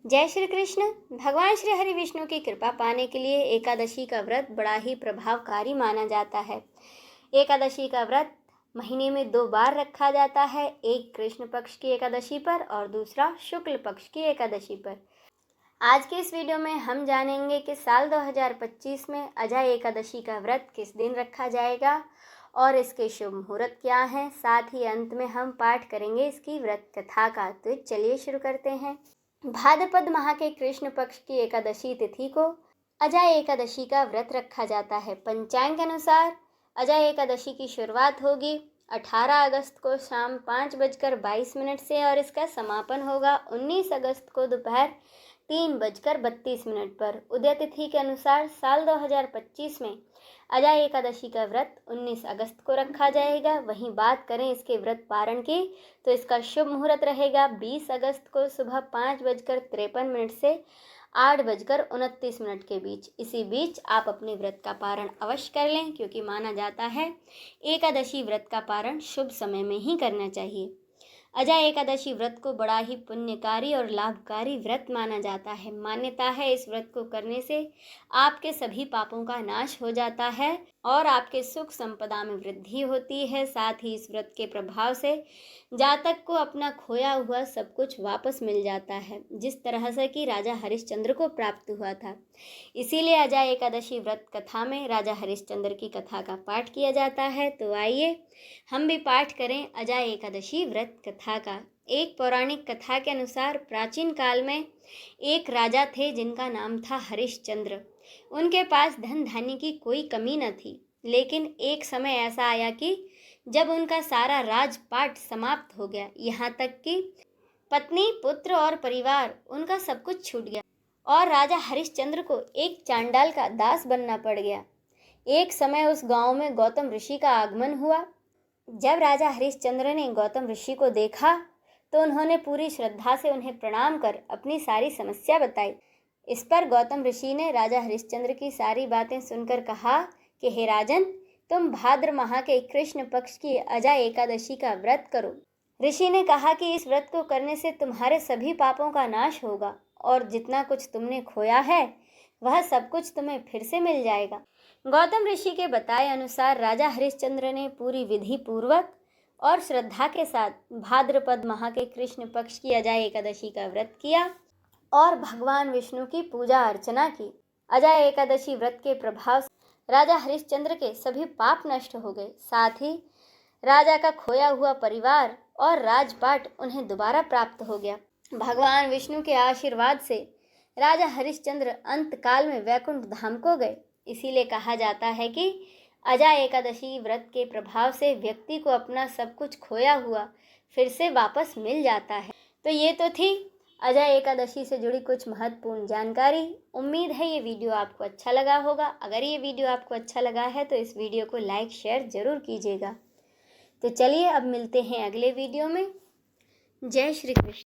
जय श्री कृष्ण। भगवान श्री हरि विष्णु की कृपा पाने के लिए एकादशी का व्रत बड़ा ही प्रभावकारी माना जाता है। एकादशी का व्रत महीने में 2 बार रखा जाता है, एक कृष्ण पक्ष की एकादशी पर और दूसरा शुक्ल पक्ष की एकादशी पर। आज के इस वीडियो में हम जानेंगे कि साल 2025 में अजय एकादशी का व्रत किस दिन रखा जाएगा और इसके शुभ मुहूर्त क्या हैं। साथ ही अंत में हम पाठ करेंगे इसकी व्रत कथा का। तो चलिए शुरू करते हैं। भाद्रपद माह के कृष्ण पक्ष की एकादशी तिथि को अजय एकादशी का व्रत रखा जाता है। पंचांग के अनुसार अजय एकादशी की शुरुआत होगी 18 अगस्त को शाम 5:22 से और इसका समापन होगा 19 अगस्त को दोपहर 3:32 पर। उदय तिथि के अनुसार साल 2025 में अजय एकादशी का व्रत 19 अगस्त को रखा जाएगा। वहीं बात करें इसके व्रत पारण की तो इसका शुभ मुहूर्त रहेगा 20 अगस्त को सुबह 5:53 से 8:29 के बीच। इसी बीच आप अपने व्रत का पारण अवश्य कर लें, क्योंकि माना जाता है एकादशी व्रत का पारण शुभ समय में ही करना चाहिए। अजय एकादशी व्रत को बड़ा ही पुण्यकारी और लाभकारी व्रत माना जाता है। मान्यता है इस व्रत को करने से आपके सभी पापों का नाश हो जाता है और आपके सुख संपदा में वृद्धि होती है। साथ ही इस व्रत के प्रभाव से जातक को अपना खोया हुआ सब कुछ वापस मिल जाता है, जिस तरह से कि राजा हरिश्चंद्र को प्राप्त हुआ था। इसीलिए अजय एकादशी व्रत कथा में राजा हरिश्चंद्र की कथा का पाठ किया जाता है। तो आइए हम भी पाठ करें अजय एकादशी व्रत कथा का। एक पौराणिक कथा के अनुसार प्राचीन काल में एक राजा थे जिनका नाम था हरिश्चंद्र। उनके पास धन धान्य की कोई कमी न थी, लेकिन एक समय ऐसा आया कि जब उनका सारा राजपाट समाप्त हो गया, यहाँ तक कि पत्नी, पुत्र और परिवार, उनका सब कुछ छूट गया और राजा हरिश्चंद्र को एक चांडाल का दास बनना पड़ गया। एक समय उस गांव में गौतम ऋषि का आगमन हुआ। जब राजा हरिश्चंद्र ने गौतम ऋषि को देखा तो उन्होंने पूरी श्रद्धा से उन्हें प्रणाम कर अपनी सारी समस्या बताई। इस पर गौतम ऋषि ने राजा हरिश्चंद्र की सारी बातें सुनकर कहा कि हे राजन, तुम भाद्र माह के कृष्ण पक्ष की अजय एकादशी का व्रत करो। ऋषि ने कहा कि इस व्रत को करने से तुम्हारे सभी पापों का नाश होगा और जितना कुछ तुमने खोया है वह सब कुछ तुम्हें फिर से मिल जाएगा। गौतम ऋषि के बताए अनुसार राजा हरिश्चंद्र ने पूरी विधि पूर्वक और श्रद्धा के साथ भाद्रपद माह के कृष्ण पक्ष की अजय एकादशी का व्रत किया और भगवान विष्णु की पूजा अर्चना की। अजय एकादशी व्रत के प्रभाव से राजा हरिश्चंद्र के सभी पाप नष्ट हो गए। साथ ही राजा का खोया हुआ परिवार और राजपाट उन्हें दोबारा प्राप्त हो गया। भगवान विष्णु के आशीर्वाद से राजा हरिश्चंद्र अंत काल में वैकुंठ धाम को गए। इसीलिए कहा जाता है कि अजय एकादशी व्रत के प्रभाव से व्यक्ति को अपना सब कुछ खोया हुआ फिर से वापस मिल जाता है। तो ये तो थी अजय एकादशी से जुड़ी कुछ महत्वपूर्ण जानकारी। उम्मीद है ये वीडियो आपको अच्छा लगा होगा। अगर ये वीडियो आपको अच्छा लगा है तो इस वीडियो को लाइक शेयर ज़रूर कीजिएगा। तो चलिए अब मिलते हैं अगले वीडियो में। जय श्री कृष्ण।